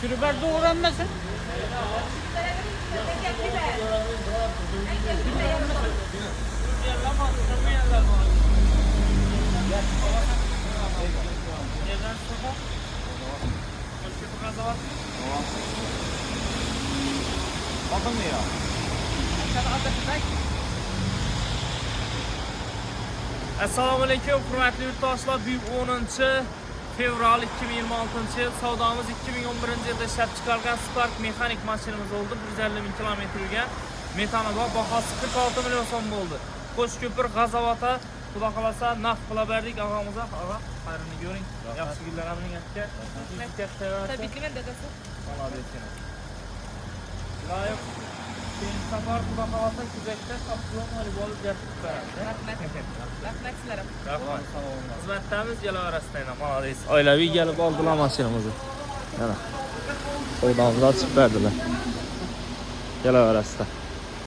Şuruber doğranmasın. Bakın mı ya? Assalomu alaykum, hurmatli yurtdoshlar. Bu 10 fevral 2026 yil. Savdomiz 2011 yilda ishlab chiqarilgan Spark mexanik mashinamiz oldu. 150 ming kilometr yurgan. Metani bor, bahasi 46 million so'm bo'ldi. Qo'shko'pir G'azavota, xudo xolasa naqd qila berdik og'amizga. Og'a, xayrini ko'ring. Yaxshi kunlar amning aka. Tabriklayman dadasi. Молодец. Loyiq. Keyin safar xudo xolasa kuzakda Kapsulon olib olib gapirib beradi. Rahmat sizlarga. Rahmat. Xizmatdamiz kelaverasizlar. Молодец. Oilaviy kelib oldilar mashinamizni. Mana. Savdomizni ochib berdilar. Kelaverasizlar.